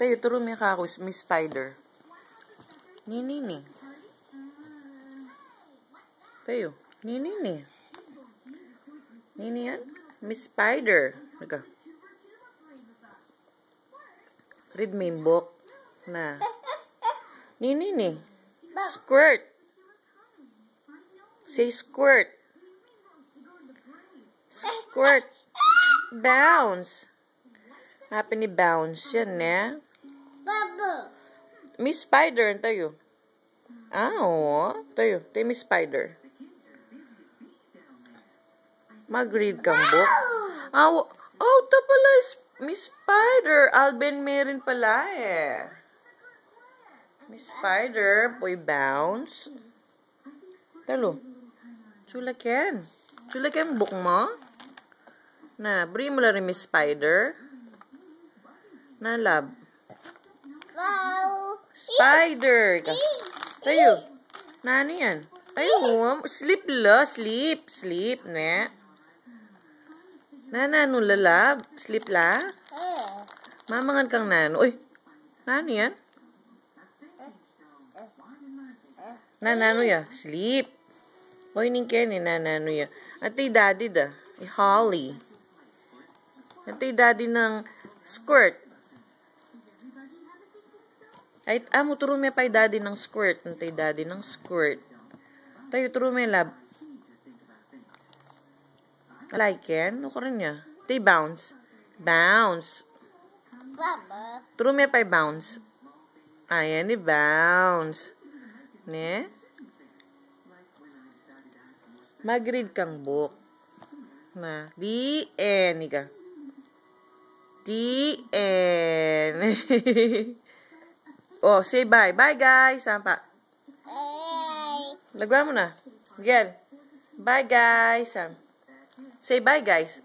Tayo, turo mo ka ako, Miss Spider. Nini. Tayo, nini. Nini yan? Miss Spider. Naka. Read mo yung book. Na. Nini. Squirt. Say squirt. Squirt. Bounce. Happy ni bounce. Yan, eh. Miss Spider. Tayo. Oo. Tayo. Tayo, Miss Spider. Mag-read kang book. Oh, ito pala Miss Spider. Alvin Marin pala, eh. Miss Spider. Boy, bounce. Talo. Chulaken. Chulaken book mo. Na, bring mo lang rin Miss Spider. Na, love. Wow. Spider. Tayo. Nani yan? Ayun. Sleep la. Sleep. Sleep, ne? Nano la, love. Sleep la. Mamangan kang nano. Uy. Nani yan? Nanano ya? Sleep. Uy, ningken eh. Nanano ya? Ate daddy da. Holly. Ate daddy ng squirt. Ay, mo turo may pa daddy ng squirt. Ate daddy ng squirt. Tayo turo may lab. Like yan? Ano ko rin niya? Tay bounce. Bounce. Turo may pa bounce. Ayan ni bounce. Ne? Mag-read kang book. Na. The end. Ika. The end. Oh, say bye. Bye, guys. Sampa. Lagwa mo na. Again. Bye, guys. Say bye, guys.